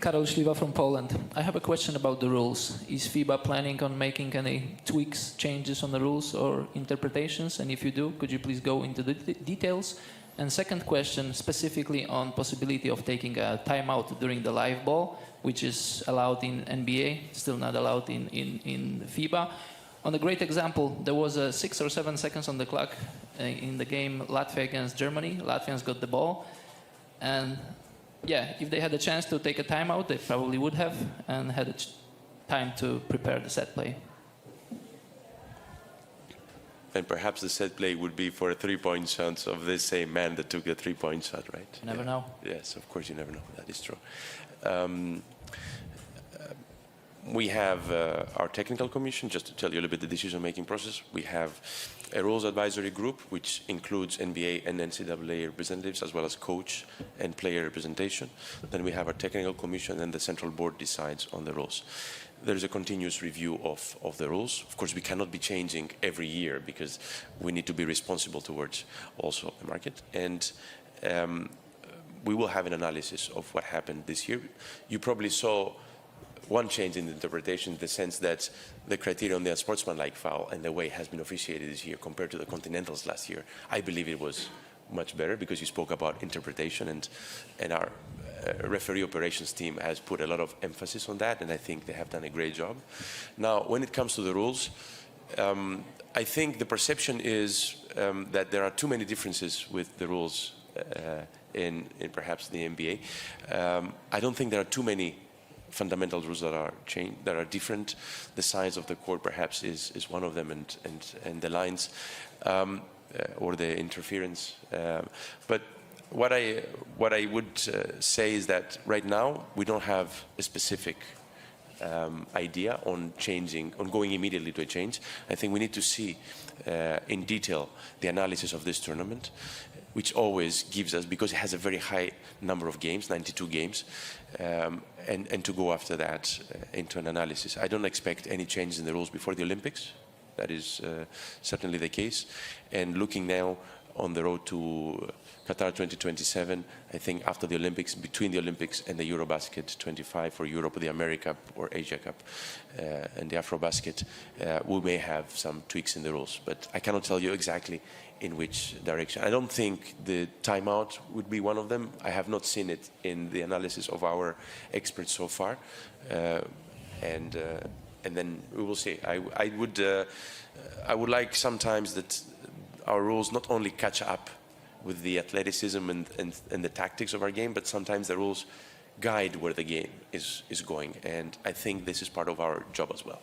Karol Śliwa from Poland. I have a question about the rules. Is FIBA planning on making any tweaks, changes on the rules or interpretations? And if you do, could you please go into the details? And second question, specifically on possibility of taking a timeout during the live ball, which is allowed in NBA, still not allowed in FIBA. On a great example, there was 6 or 7 seconds on the clock in the game Latvia against Germany. Latvians got the ball. And yeah, if they had a chance to take a timeout, they probably would have and had time to prepare the set play. And perhaps the set play would be for a three-point shot of this same man that took the three-point shot, right? You never know. Yes, of course, you never know. That is true. We have our technical commission, just to tell you a little bit the decision-making process. We have a rules advisory group, which includes NBA and NCAA representatives, as well as coach and player representation. Then we have our technical commission, and the central board decides on the rules. There is a continuous review of the rules. Of course, we cannot be changing every year because we need to be responsible towards also the market. And we will have an analysis of what happened this year. You probably saw one change in the interpretation in the sense that the criteria on the unsportsmanlike foul and the way it has been officiated this year compared to the Continentals last year, I believe it was much better because you spoke about interpretation, and our referee operations team has put a lot of emphasis on that, and I think they have done a great job. Now, when it comes to the rules, I think the perception is that there are too many differences with the rules in perhaps the NBA. I don't think there are too many fundamental rules that are changed, that are different. The size of the court perhaps is one of them, and the lines or the interference. But what I would say is that right now we don't have a specific idea on going immediately to a change. I think we need to see in detail the analysis of this tournament, which always gives us, because it has a very high number of games, 92 games, and to go after that into an analysis. I don't expect any changes in the rules before the Olympics. That is certainly the case. And looking now on the road to Qatar 2027, I think after the Olympics, between the Olympics and the Eurobasket 25 for Europe, the America or Asia Cup, and the Afrobasket, we may have some tweaks in the rules. But I cannot tell you exactly in which direction. I don't think the timeout would be one of them. I have not seen it in the analysis of our experts so far, and then we will see. I would like sometimes that our rules not only catch up with the athleticism and the tactics of our game, but sometimes the rules guide where the game is going, and I think this is part of our job as well.